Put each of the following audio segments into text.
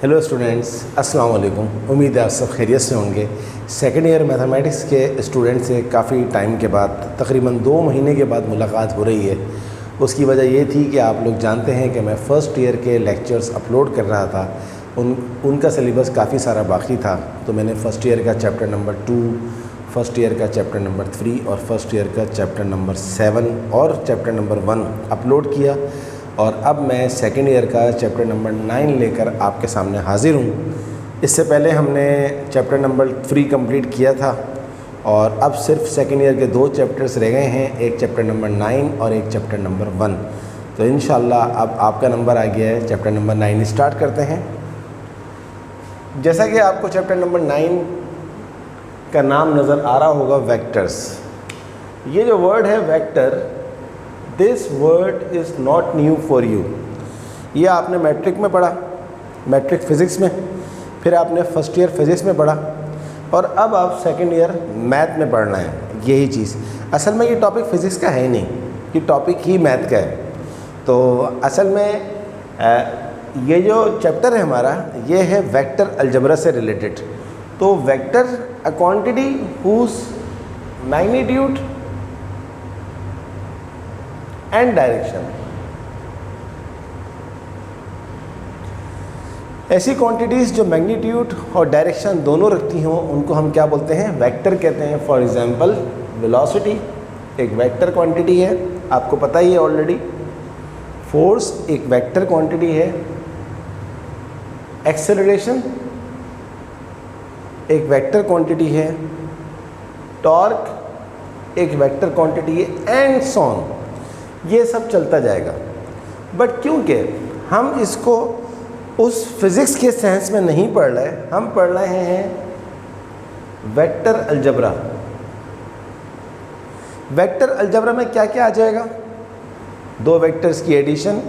Hello students, अस्सलाम वालेकुम। उम्मीद है आप सब खैरियत से होंगे। सेकेंड ईयर मैथमेटिक्स के स्टूडेंट से काफ़ी टाइम के बाद, तकरीबन 2 महीने के बाद मुलाकात हो रही है। उसकी वजह ये थी कि आप लोग जानते हैं कि मैं फ़र्स्ट ईयर के लेक्चर्स अपलोड कर रहा था। उनका सिलेबस काफ़ी सारा बाकी था, तो मैंने फ़र्स्ट ईयर का चैप्टर नंबर 2, फ़र्स्ट ईयर का चैप्टर नंबर 3 और फर्स्ट ईयर का चैप्टर नंबर 7 और चैप्टर नंबर 1 अपलोड किया। और अब मैं सेकेंड ईयर का चैप्टर नंबर 9 लेकर आपके सामने हाज़िर हूँ। इससे पहले हमने चैप्टर नंबर 3 कंप्लीट किया था और अब सिर्फ सेकेंड ईयर के 2 चैप्टर्स रह गए हैं, एक चैप्टर नंबर 9 और एक चैप्टर नंबर 1। तो इंशाल्लाह अब आपका नंबर आ गया है, चैप्टर नंबर 9 स्टार्ट करते हैं। जैसा कि आपको चैप्टर नंबर 9 का नाम नज़र आ रहा होगा, वेक्टर्स। ये जो वर्ड है vector, this word is not new for you. ये आपने मैट्रिक में पढ़ा, मैट्रिक फ़िज़िक्स में, फिर आपने फर्स्ट ईयर फिज़िक्स में पढ़ा और अब आप सेकेंड ईयर मैथ में पढ़ना है यही चीज़। असल में ये टॉपिक फ़िज़िक्स का है नहीं, ये टॉपिक ही मैथ का है। तो असल में ये जो चैप्टर है हमारा, ये है वेक्टर अलजेब्रा से रिलेटेड। तो vector a quantity whose magnitude and direction. ऐसी क्वांटिटीज़ जो मैग्नीट्यूड और डायरेक्शन दोनों रखती हों, उनको हम क्या बोलते हैं? वेक्टर कहते हैं। फॉर एग्जांपल वेलोसिटी एक वेक्टर क्वांटिटी है, आपको पता ही है ऑलरेडी। फोर्स एक वेक्टर क्वांटिटी है। एक्सेलरेशन एक वेक्टर क्वांटिटी है। टॉर्क एक वेक्टर क्वांटिटी है, एंड सो ऑन। ये सब चलता जाएगा। बट क्योंकि हम इसको उस फिज़िक्स के सेंस में नहीं पढ़ रहे, हम पढ़ रहे हैं वेक्टर अलजेब्रा। वेक्टर अलजेब्रा में क्या क्या आ जाएगा? 2 वेक्टर्स की एडिशन,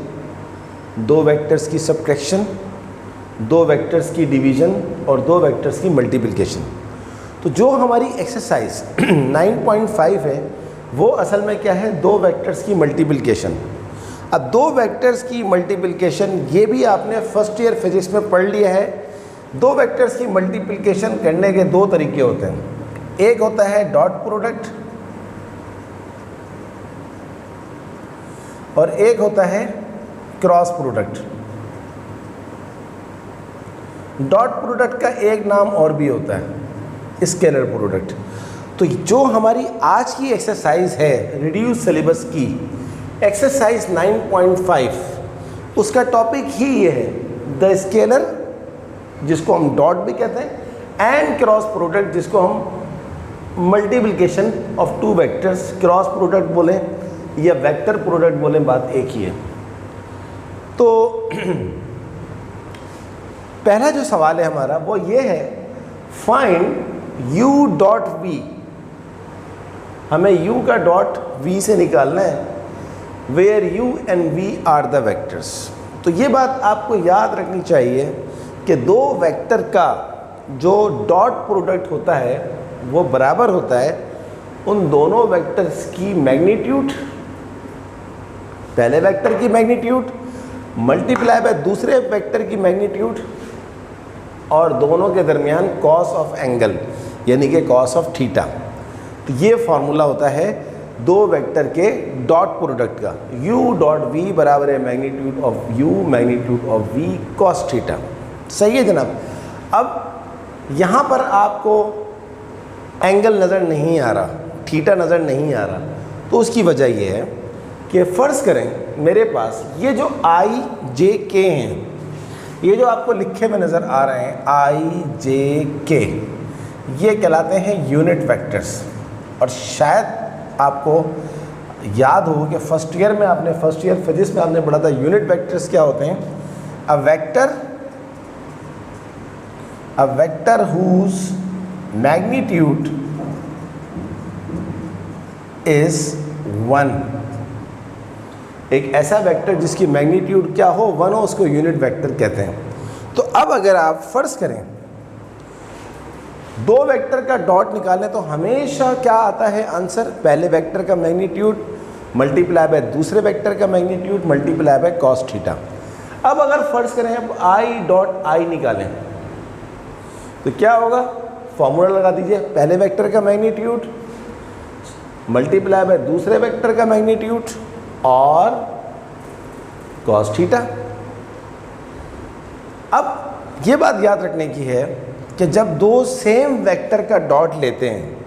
2 वेक्टर्स की सब्ट्रैक्शन, 2 वेक्टर्स की डिवीज़न और 2 वेक्टर्स की मल्टीप्लिकेशन। तो जो हमारी एक्सरसाइज 9.5 है, वो असल में क्या है? 2 वेक्टर्स की मल्टीप्लिकेशन। अब 2 वेक्टर्स की मल्टीप्लिकेशन, ये भी आपने फर्स्ट ईयर फिजिक्स में पढ़ लिया है। 2 वेक्टर्स की मल्टीप्लिकेशन करने के 2 तरीके होते हैं। एक होता है डॉट प्रोडक्ट और एक होता है क्रॉस प्रोडक्ट। डॉट प्रोडक्ट का एक नाम और भी होता है स्केलर प्रोडक्ट। तो जो हमारी आज की एक्सरसाइज है रिड्यूस सिलेबस की एक्सरसाइज 9.5, उसका टॉपिक ही ये है, द स्केलर जिसको हम डॉट भी कहते हैं, एंड क्रॉस प्रोडक्ट जिसको हम multiplication of 2 vectors, cross product बोलें या वेक्टर प्रोडक्ट बोलें, बात एक ही है। तो पहला जो सवाल है हमारा वो ये है, फाइंड u डॉट v। हमें u का डॉट v से निकालना है, where u and v are the vectors. तो ये बात आपको याद रखनी चाहिए कि 2 वेक्टर का जो डॉट प्रोडक्ट होता है वो बराबर होता है उन दोनों वेक्टर्स की मैग्नीट्यूड, पहले वेक्टर की मैग्नीट्यूड मल्टीप्लाई बाय दूसरे वेक्टर की मैग्नीट्यूड और दोनों के दरमियान कॉस ऑफ एंगल यानी कि कॉस ऑफ थीटा। तो ये फार्मूला होता है 2 वेक्टर के डॉट प्रोडक्ट का। u डॉट v बराबर है magnitude of u magnitude of v cos theta. सही है जनाब। अब यहाँ पर आपको एंगल नज़र नहीं आ रहा, थीटा नज़र नहीं आ रहा, तो उसकी वजह ये है कि फ़र्ज़ करें मेरे पास ये जो i j k हैं, ये जो आपको लिखे में नज़र आ रहे हैं i j k, ये कहलाते हैं यूनिट वेक्टर्स। और शायद आपको याद हो कि फर्स्ट ईयर में आपने, फर्स्ट ईयर फिजिक्स में आपने पढ़ा था यूनिट वेक्टर्स क्या होते हैं। A vector whose magnitude is 1। एक ऐसा वेक्टर जिसकी मैग्नीट्यूड क्या हो? 1 हो, उसको यूनिट वेक्टर कहते हैं। तो अब अगर आप फ़र्ज़ करें 2 वेक्टर का डॉट निकालें तो हमेशा क्या आता है आंसर? पहले वेक्टर का मैग्नीट्यूड मल्टीप्लाई बाय दूसरे वेक्टर का magnitude multiply by cos theta. अब अगर फर्ज करें अब आई डॉट आई निकालें तो क्या होगा, फॉर्मूला लगा दीजिए, पहले वेक्टर का मैग्नीट्यूड मल्टीप्लाई बाय दूसरे वेक्टर का मैग्नीट्यूड और कॉस थीटा। अब ये बात याद रखने की है कि जब दो सेम वेक्टर का डॉट लेते हैं,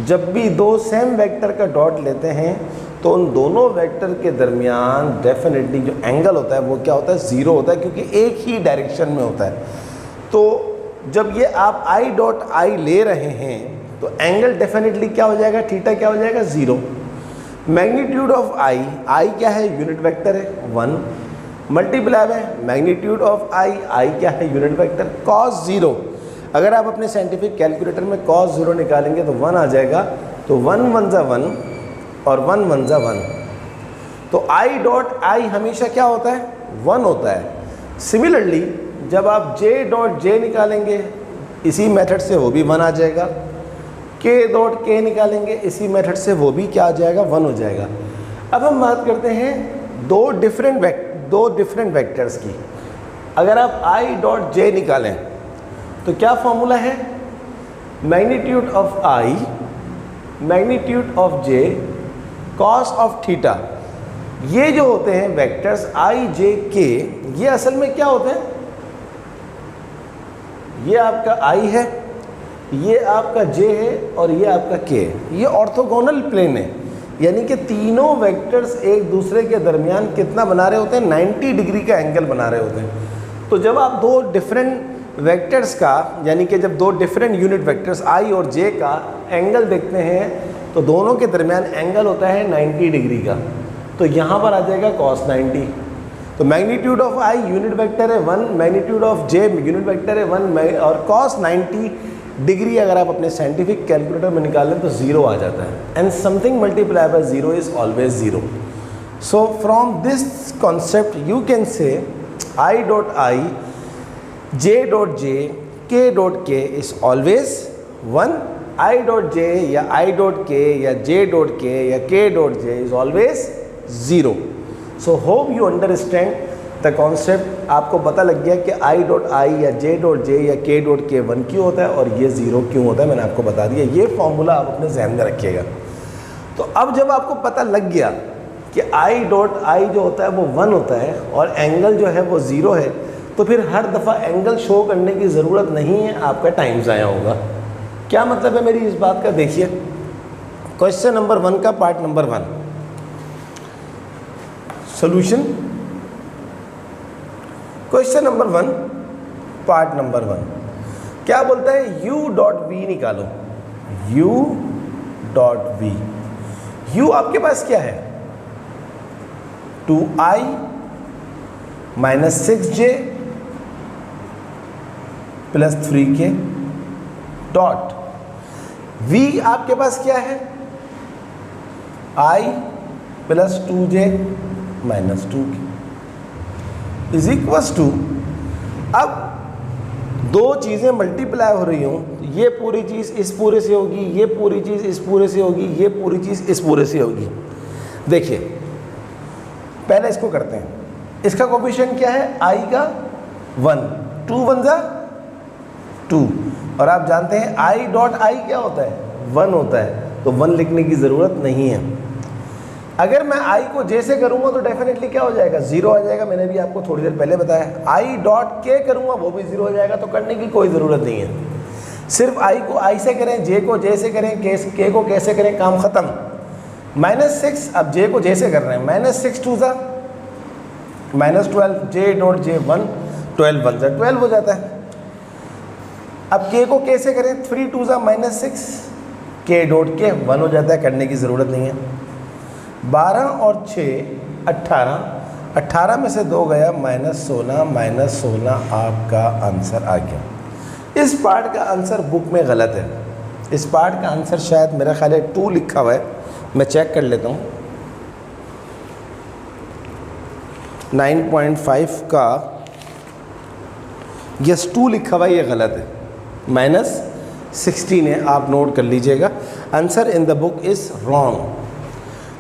जब भी दो सेम वेक्टर का डॉट लेते हैं तो उन दोनों वेक्टर के दरमियान डेफिनेटली जो एंगल होता है वो क्या होता है, ज़ीरो होता है, क्योंकि एक ही डायरेक्शन में होता है। तो जब ये आप आई डॉट आई ले रहे हैं तो एंगल डेफिनेटली क्या हो जाएगा, थीटा क्या हो जाएगा, ज़ीरो। मैग्नीट्यूड ऑफ आई, आई क्या है, यूनिट वेक्टर है 1, मल्टीप्लाई बाय मैग्नीट्यूड ऑफ आई, आई क्या है, यूनिट वेक्टर, कॉस ज़ीरो। अगर आप अपने साइंटिफिक कैलकुलेटर में cos 0 निकालेंगे तो 1 आ जाएगा, तो 1 1 जा 1 और 1 1 जा 1, तो आई डॉट आई हमेशा क्या होता है, 1 होता है। सिमिलरली जब आप j डॉट j निकालेंगे इसी मेथड से वो भी 1 आ जाएगा, k डॉट k निकालेंगे इसी मेथड से वो भी क्या आ जाएगा, 1 हो जाएगा। अब हम बात करते हैं दो डिफरेंट वेक्टर्स की। अगर आप i डॉट j निकालें तो क्या फॉर्मूला है, magnitude of I magnitude of j cos of theta. ये जो होते हैं वेक्टर्स i j k, ये असल में क्या होते हैं, ये आपका i है, ये आपका j है और ये आपका k है। ये ऑर्थोगोनल प्लेन है, यानी कि तीनों वेक्टर्स एक दूसरे के दरमियान कितना बना रहे होते हैं, 90 डिग्री का एंगल बना रहे होते हैं। तो जब आप दो डिफरेंट वेक्टर्स का, यानी कि जब दो डिफरेंट यूनिट वेक्टर्स i और j का एंगल देखते हैं तो दोनों के दरमियान एंगल होता है 90 डिग्री का, तो यहाँ पर आ जाएगा cos 90। तो magnitude of i unit vector है 1, magnitude of j unit vector है 1 और cos 90 डिग्री अगर आप अपने साइंटिफिक कैलकुलेटर में निकालें तो 0 आ जाता है। And something multiply by 0 is always 0। So from this concept you can say i dot i j dot j k dot k is always 1, i dot j या i dot k या j dot k या k dot j is always 0। So hope you understand the concept. आपको पता लग गया कि i dot i या j dot j या k डॉट k 1 क्यों होता है और ये 0 क्यों होता है, मैंने आपको बता दिया। ये फॉर्मूला आप अपने जहन में रखिएगा। तो अब जब आपको पता लग गया कि i डॉट i जो होता है वो 1 होता है और एंगल जो है वो 0 है, तो फिर हर दफ़ा एंगल शो करने की ज़रूरत नहीं है, आपका टाइम ज़ाया होगा। क्या मतलब है मेरी इस बात का, देखिए क्वेश्चन नंबर 1 का part number 1 solution. Question number 1 part number 1 क्या बोलता है, u डॉट v निकालो। u डॉट v, u आपके पास क्या है, 2i minus 6j plus 3k dot v आपके पास क्या है, i plus 2j minus 2k is equals to. अब दो चीज़ें मल्टीप्लाई हो रही हों, ये पूरी चीज़ इस पूरे से होगी, ये पूरी चीज़ इस पूरे से होगी, ये पूरी चीज़ इस पूरे से होगी। देखिए पहले इसको करते हैं, इसका कोफिशिएंट क्या है, i का 1, 2 1 जा 2, और आप जानते हैं i डॉट i क्या होता है, 1 होता है, तो 1 लिखने की ज़रूरत नहीं है। अगर मैं i को j से करूँगा तो डेफिनेटली क्या हो जाएगा, 0 आ जाएगा। मैंने भी आपको थोड़ी देर पहले बताया। i डॉट k करूँगा वो भी 0 हो जाएगा, तो करने की कोई ज़रूरत नहीं है। सिर्फ i को i से करें, j को j से करें, k को k से करें, काम ख़त्म। -6, अब j को j से कर रहे हैं, -6 2 ज़ा -12, j डॉट j 1, 12 1 ज़ा 12 हो जाता है। अब k को k से करें, 3 2 ज़ा -6, k डॉट k 1 हो जाता है, करने की ज़रूरत नहीं है। 12 और 6 18, 18 में से 2 गया -16 आपका आंसर आ गया। इस पार्ट का आंसर बुक में गलत है। इस पार्ट का आंसर शायद मेरा ख्याल है 2 लिखा हुआ है, मैं चेक कर लेता हूँ। 9.5 का यस 2 लिखा हुआ है, ये गलत है, -16 है, आप नोट कर लीजिएगा। Answer in the book is wrong.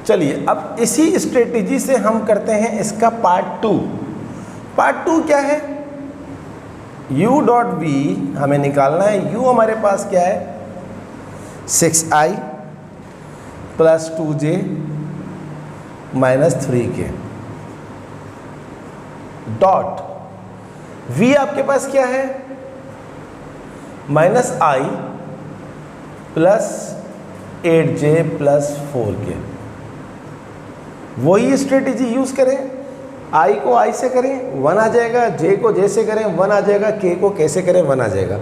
चलिए अब इसी स्ट्रेटेजी से हम करते हैं इसका पार्ट 2। पार्ट 2 क्या है, u डॉट v हमें निकालना है। u हमारे पास क्या है 6i plus 2j minus 3k dot v आपके पास क्या है minus i plus 8j plus 4k। वही स्ट्रेटेजी यूज़ करें, i को i से करें 1 आ जाएगा, j को j से करें 1 आ जाएगा, k को k से करें 1 आ जाएगा।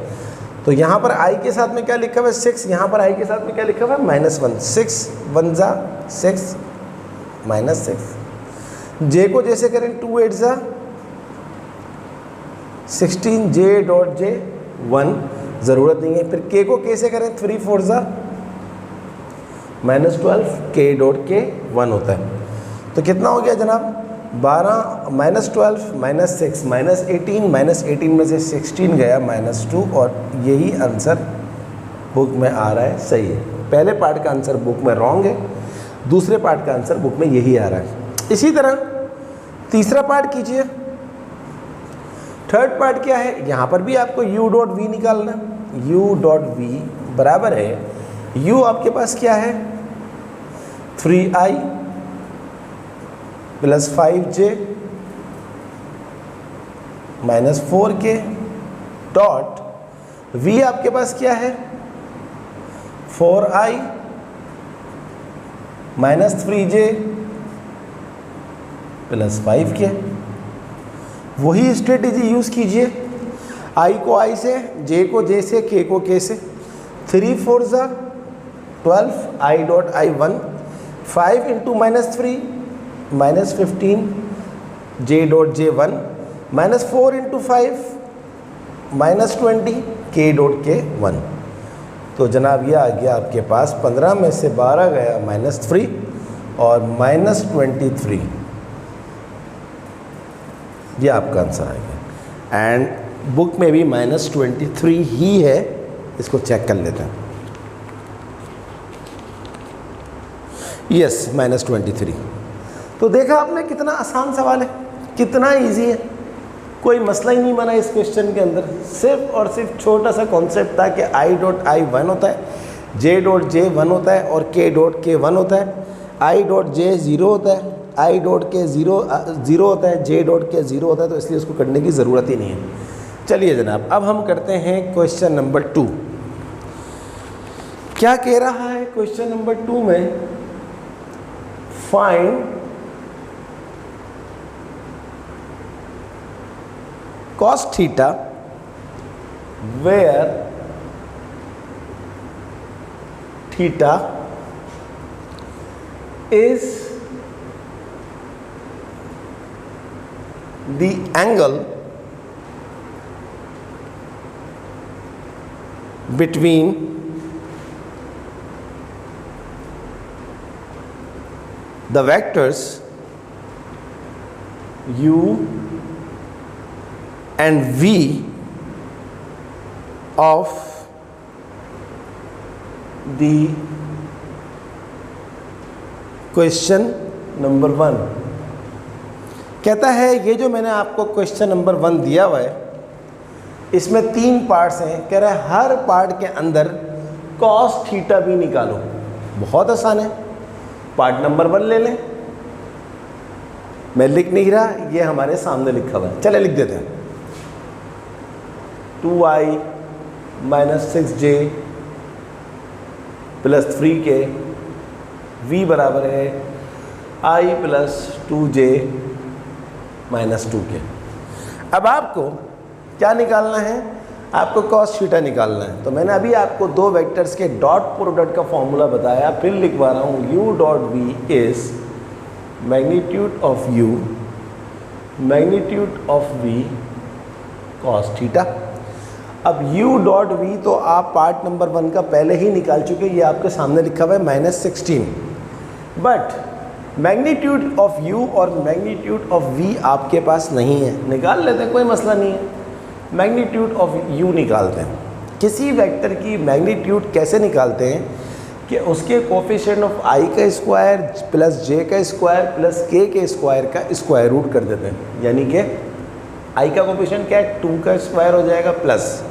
तो यहाँ पर i के साथ में क्या लिखा हुआ है 6, यहाँ पर i के साथ में क्या लिखा हुआ है -1, 6 1 जा 6 माइनस 6। j को j से करें 2 8 जा 16, j डॉट j 1 ज़रूरत नहीं है। फिर k को k से करें 3 4 जा -12, k डॉट k 1 होता है। तो कितना हो गया जनाब 12 -12 -6 -18 में से 16 गया -2 और यही आंसर बुक में आ रहा है, सही है। पहले पार्ट का आंसर बुक में रॉन्ग है, दूसरे पार्ट का आंसर बुक में यही आ रहा है। इसी तरह तीसरा पार्ट कीजिए। थर्ड पार्ट क्या है, यहाँ पर भी आपको u डॉट v निकालना है। u डॉट v बराबर है u आपके पास क्या है 3i plus 5j minus 4k dot v आपके पास क्या है 4i minus 3j plus 5k। वही स्ट्रेटेजी यूज़ कीजिए, i को i से, j को j से, k को k से। 3 4 जा 12, i dot i 1, 5 into -3 -15, j dot j 1, -4 into 5 -20, k dot k 1। तो जनाब ये आ गया आपके पास 15 में से 12 गया -3 और -23, ये आपका आंसर आएगा। एंड बुक में भी -23 ही है, इसको चेक कर लेते हैं। यस -23। तो देखा आपने कितना आसान सवाल है, कितना इजी है, कोई मसला ही नहीं बना इस क्वेश्चन के अंदर। सिर्फ और सिर्फ छोटा सा कॉन्सेप्ट था कि i डॉट i 1 होता है, j डॉट j 1 होता है और k डॉट k 1 होता है, i डॉट j 0 होता है, i डॉट k 0 होता है, j डॉट k 0 होता है। तो इसलिए उसको करने की ज़रूरत ही नहीं है। चलिए जनाब, अब हम करते हैं क्वेश्चन नंबर 2। क्या कह रहा है क्वेश्चन नंबर 2 में, find cos theta where theta is the angle between the vectors u and v of the question number 1। कहता है ये जो मैंने आपको क्वेश्चन नंबर 1 दिया हुआ है, इसमें 3 पार्ट्स हैं। कह रहा है हर पार्ट के अंदर cos थीटा भी निकालो। बहुत आसान है, पार्ट नंबर 1 ले लें। मैं लिख नहीं रहा, ये हमारे सामने लिखा हुआ है, चले लिख देते हैं। 2i minus 6j plus 3k, v बराबर है i plus 2j minus 2k। अब आपको क्या निकालना है, आपको cos थीटा निकालना है। तो मैंने अभी आपको 2 वेक्टर्स के डॉट प्रोडक्ट का फॉर्मूला बताया, फिर लिखवा रहा हूँ। u dot v is magnitude of u magnitude of v cos theta. अब u डॉट v तो आप पार्ट नंबर 1 का पहले ही निकाल चुके, ये आपके सामने लिखा हुआ है -16। बट मैग्नीट्यूड ऑफ u और मैग्नीट्यूड ऑफ v आपके पास नहीं है, निकाल लेते हैं, कोई मसला नहीं है। मैग्नीट्यूड ऑफ u निकालते हैं। किसी वेक्टर की मैग्नीट्यूड कैसे निकालते हैं कि उसके कोफिशिएंट ऑफ i का स्क्वायर प्लस j का स्क्वायर प्लस k के स्क्वायर का स्क्वायर रूट कर देते हैं। यानी कि आई का कोफिशिएंट क्या है, 2 का स्क्वायर हो जाएगा प्लस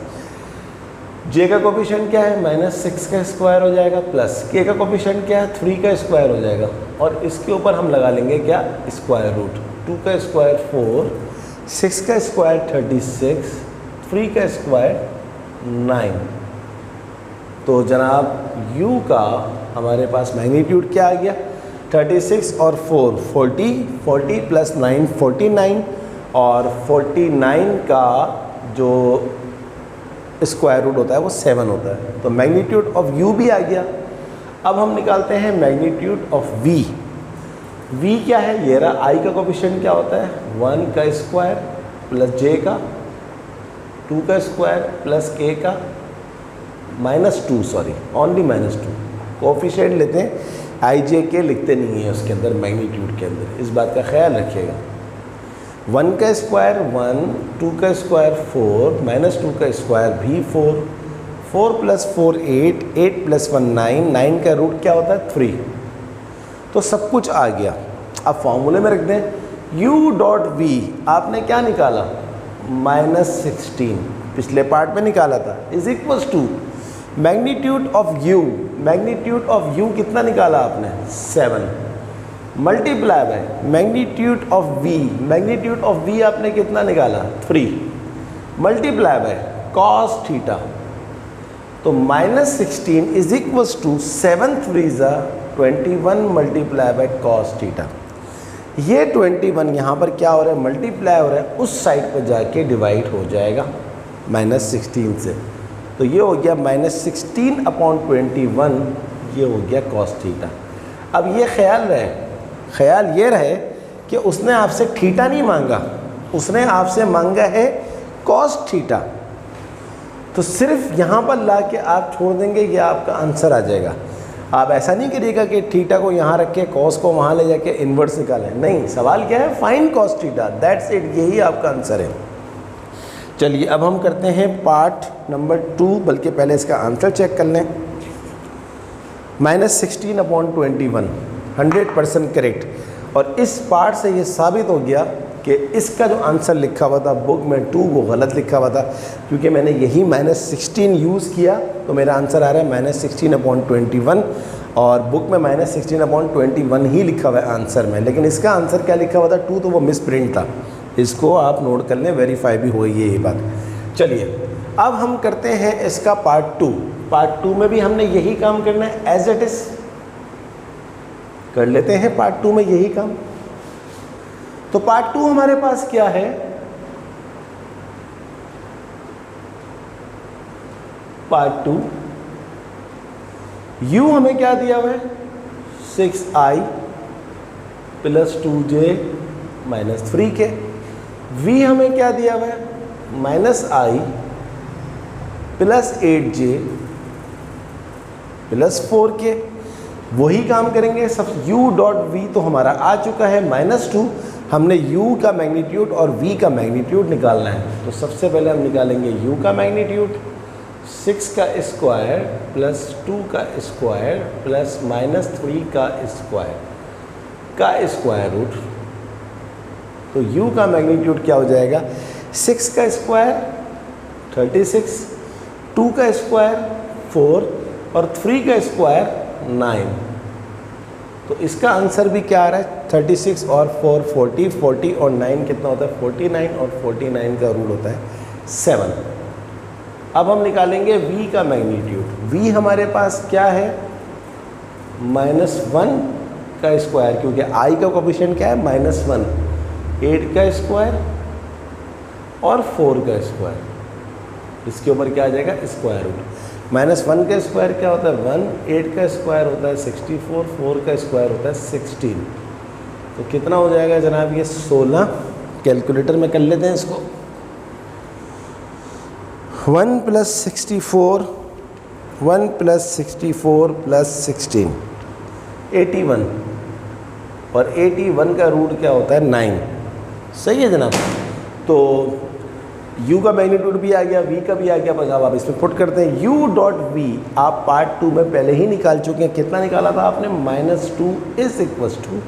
जे का कोफिशिएंट क्या है, -6 का स्क्वायर हो जाएगा प्लस के का कोफिशिएंट क्या है, 3 का स्क्वायर हो जाएगा और इसके ऊपर हम लगा लेंगे क्या, स्क्वायर रूट। 2 का स्क्वायर 4, 6 का स्क्वायर 36, 3 का स्क्वायर 9। तो जनाब u का हमारे पास मैग्नीट्यूड क्या आ गया, 36 और 4 40, 40 प्लस 9 49 और 49 का जो स्क्वायर रूट होता है वो 7 होता है। तो मैग्नीट्यूड ऑफ u भी आ गया। अब हम निकालते हैं मैग्नीट्यूड ऑफ v। v क्या है, ये रहा। i का कोफिशिएंट क्या होता है, 1 का स्क्वायर प्लस j का, 2 का स्क्वायर प्लस k का -2, सॉरी ओनली -2। कोफिशिएंट लेते हैं, i j k लिखते नहीं है उसके अंदर, मैग्नीट्यूड के अंदर, इस बात का ख्याल रखिएगा। 1 का स्क्वायर 1, 2 का स्क्वायर 4, -2 का स्क्वायर भी 4, 4 प्लस 4 8, 8 प्लस 1 9, 9 का रूट क्या होता है 3। तो सब कुछ आ गया। अब फॉर्मूले में रख दें u डॉट v, आपने क्या निकाला, -16 पिछले पार्ट में निकाला था, is equals to magnitude of u। Magnitude of u कितना निकाला आपने, 7 multiply by magnitude of v। Magnitude of v आपने कितना निकाला, 3 मल्टीप्लाई बाय कॉस थीटा। तो -16 is equals to 7 3 21 multiply by cos theta. ये 21 यहाँ पर क्या हो रहा है, मल्टीप्लाई हो रहा है, उस साइड पर जाके डिवाइड हो जाएगा -16 से। तो ये हो गया -16/21, ये हो गया कॉस थीटा। अब ये ख्याल ये रहे कि उसने आपसे थीटा नहीं मांगा, उसने आपसे मांगा है कॉस थीटा। तो सिर्फ यहाँ पर ला के आप छोड़ देंगे, ये आपका आंसर आ जाएगा। आप ऐसा नहीं करिएगा कि थीटा को यहाँ रख के कॉस को वहाँ ले जाके इन्वर्स निकालें, नहीं, सवाल क्या है, find cos theta, that's it, यही आपका आंसर है। चलिए अब हम करते हैं पार्ट नंबर 2, बल्कि पहले इसका आंसर चेक कर लें। -16/21 100% करेक्ट। और इस पार्ट से ये साबित हो गया कि इसका जो आंसर लिखा हुआ था बुक में 2, वो गलत लिखा हुआ था, क्योंकि मैंने यही -16 यूज़ किया तो मेरा आंसर आ रहा है -16/21 और बुक में -16/21 ही लिखा हुआ है आंसर में, लेकिन इसका आंसर क्या लिखा हुआ था 2, तो वो मिस प्रिंट था। इसको आप नोट कर लें, वेरीफाई भी हो ये बात। चलिए अब हम करते हैं इसका पार्ट 2। पार्ट 2 में भी हमने यही काम करना है, एज इट इज़ कर लेते हैं पार्ट 2 में यही काम। तो पार्ट 2 हमारे पास क्या है, पार्ट 2 u हमें क्या दिया हुआ है, 6i plus 2j minus 3k। v हमें क्या दिया हुआ है, -i plus 8j plus 4k। वही काम करेंगे सब। u डॉट v तो हमारा आ चुका है -2, हमने u का मैग्नीट्यूड और v का मैग्नीट्यूड निकालना है। तो सबसे पहले हम निकालेंगे u का मैग्नीट्यूड, 6 का स्क्वायर प्लस 2 का स्क्वायर प्लस -3 का स्क्वायर रूट। तो u का मैग्नीट्यूड क्या हो जाएगा, 6 का स्क्वायर 36, 2 का स्क्वायर 4 और 3 का स्क्वायर 9। तो इसका आंसर भी क्या आ रहा है, 36 और 4 40, 40 और 9 कितना होता है 49, और 49 का रूट होता है 7। अब हम निकालेंगे v का मैग्नीट्यूड। v हमारे पास क्या है, -1 का स्क्वायर, क्योंकि i का कोफिशिएंट क्या है -1, 8 का स्क्वायर और 4 का स्क्वायर, इसके ऊपर क्या आ जाएगा स्क्वायर रूट। -1 का स्क्वायर क्या होता है 1, 8 का स्क्वायर होता है 64, 4 का स्क्वायर होता है 16। तो कितना हो जाएगा जनाब ये 16। कैलकुलेटर में कर लेते हैं इसको। 1 + 64, 1 + 64 + 16 81, और 81 का रूट क्या होता है 9। सही है जनाब। तो u का मैग्नीट्यूड भी आ गया, v का भी आ गया, बस अब आप इसमें पुट करते हैं u डॉट v। आप पार्ट 2 में पहले ही निकाल चुके हैं। कितना निकाला था आपने, -2 is equals to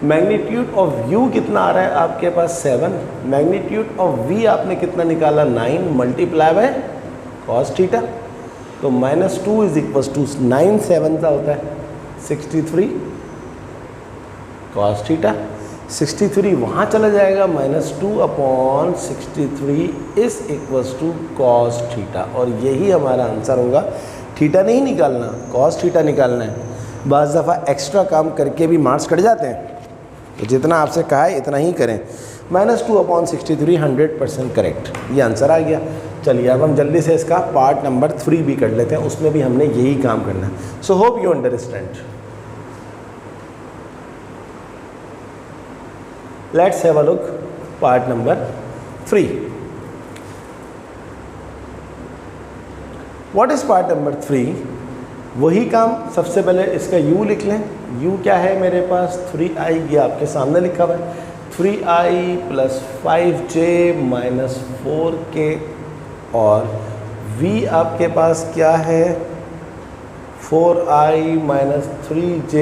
magnitude of u कितना आ रहा है आपके पास 7, मैग्नीट्यूड ऑफ v आपने कितना निकाला 9 मल्टीप्लाई बाय कॉस थीटा, तो -2 इज इक्वल टू 9 7 का होता है 63 कॉस थीटा, 63 वहाँ चला जाएगा, -2/63 is equals to cos theta, और यही हमारा आंसर होगा। थीटा नहीं निकालना, कॉस थीटा निकालना है। बाज़ दफ़ा एक्स्ट्रा काम करके भी मार्क्स कट जाते हैं, तो जितना आपसे कहा है इतना ही करें। -2/63 100% करेक्ट, ये आंसर आ गया। चलिए अब हम जल्दी से इसका पार्ट नंबर 3 भी कर लेते हैं, उसमें भी हमने यही काम करना है। So hope you understand. Let's have a look part number 3। What is part number 3? वही काम, सबसे पहले इसका u लिख लें। u क्या है मेरे पास 3i, ये आपके सामने लिखा हुआ है 3i + 5j - 4k, और v आपके पास क्या है 4i - 3j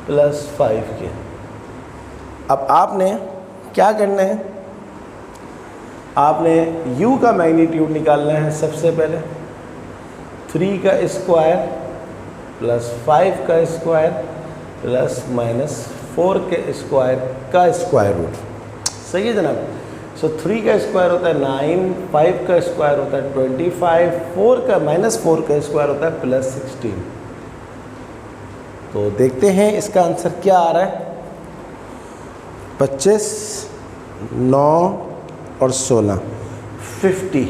+ 5k। अब आपने क्या करना है, आपने u का मैग्नीट्यूड निकालना है। सबसे पहले 3 का स्क्वायर + 5 का स्क्वायर ± 4 के स्क्वायर का स्क्वायर रूट। सही है जनाब। सो 3 का स्क्वायर होता है 9, 5 का स्क्वायर होता है 25, 4 का -4 का स्क्वायर होता है +16। तो देखते हैं इसका आंसर क्या आ रहा है। 25, 9 और 16 50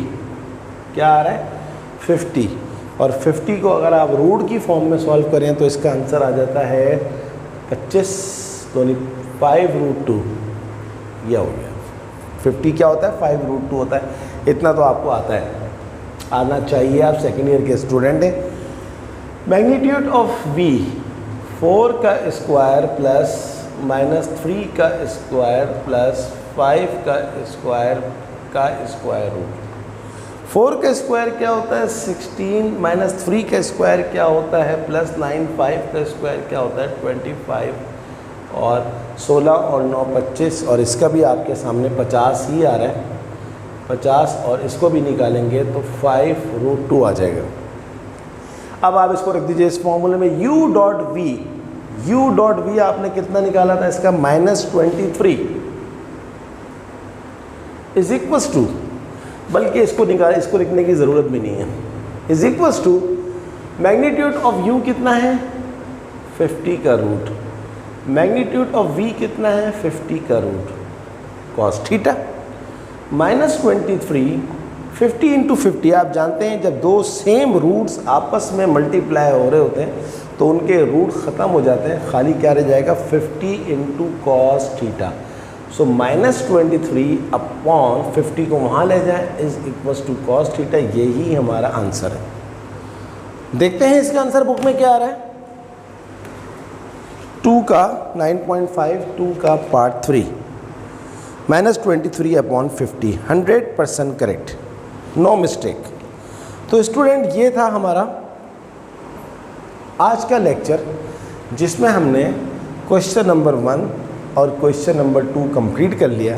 क्या आ रहा है 50, और 50 को अगर आप रूट की फॉर्म में सॉल्व करें तो इसका आंसर आ जाता है 25 × 5√2। यह हो गया। 50 क्या होता है 5√2 होता है। इतना तो आपको आता है, आना चाहिए, आप सेकेंड ईयर के स्टूडेंट हैं। मैग्नीट्यूड ऑफ v 4 का स्क्वायर प्लस -3 का स्क्वायर प्लस 5 का स्क्वायर रूट। 4 का स्क्वायर क्या होता है 16, -3 का स्क्वायर क्या होता है +9, 5 का स्क्वायर क्या होता है 25, और 16 और 9 25, और इसका भी आपके सामने 50 ही आ रहा है 50, और इसको भी निकालेंगे तो 5√2 आ जाएगा। अब आप इसको रख दीजिए इस फॉर्मूले में u डॉट v आपने कितना निकाला था इसका -23 इज इक्वल्स टू, बल्कि इसको लिखने की ज़रूरत भी नहीं है, is equals to magnitude of u कितना है 50 का रूट, मैग्नीट्यूड ऑफ v कितना है 50 का रूट cos थीटा -23 50 × 50। आप जानते हैं जब दो सेम रूट्स आपस में मल्टीप्लाई हो रहे होते हैं तो उनके रूट ख़त्म हो जाते हैं, खाली क्या रह जाएगा 50 × cos थीटा। सो -23/50 को वहाँ ले जाएं is equals to cos theta. यही हमारा आंसर है। देखते हैं इसका आंसर बुक में क्या आ रहा है। 2 का 9.5 2 का पार्ट 3 -23/50 100% करेक्ट, नो मिस्टेक। तो स्टूडेंट ये था हमारा आज का लेक्चर, जिसमें हमने क्वेश्चन नंबर 1 और क्वेश्चन नंबर 2 कंप्लीट कर लिया।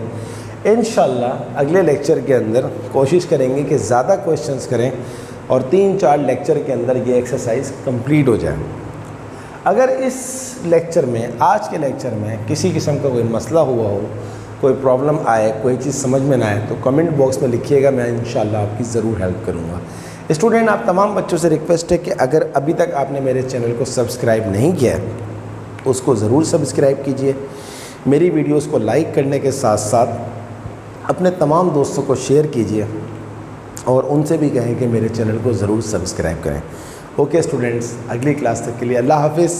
इंशाल्लाह अगले लेक्चर के अंदर कोशिश करेंगे कि ज़्यादा क्वेश्चंस करें और 3-4 लेक्चर के अंदर ये एक्सरसाइज कंप्लीट हो जाए। अगर इस लेक्चर में, आज के लेक्चर में किसी किस्म का कोई मसला हुआ हो, कोई प्रॉब्लम आए, कोई चीज़ समझ में ना आए तो कमेंट बॉक्स में लिखिएगा, मैं इंशाल्लाह आपकी ज़रूर हेल्प करूँगा। स्टूडेंट, आप तमाम बच्चों से रिक्वेस्ट है कि अगर अभी तक आपने मेरे चैनल को सब्सक्राइब नहीं किया है उसको ज़रूर सब्सक्राइब कीजिए। मेरी वीडियोस को लाइक करने के साथ साथ अपने तमाम दोस्तों को शेयर कीजिए और उनसे भी कहें कि मेरे चैनल को ज़रूर सब्सक्राइब करें। ओके स्टूडेंट्स, अगली क्लास तक के लिए अल्लाह हाफिज़।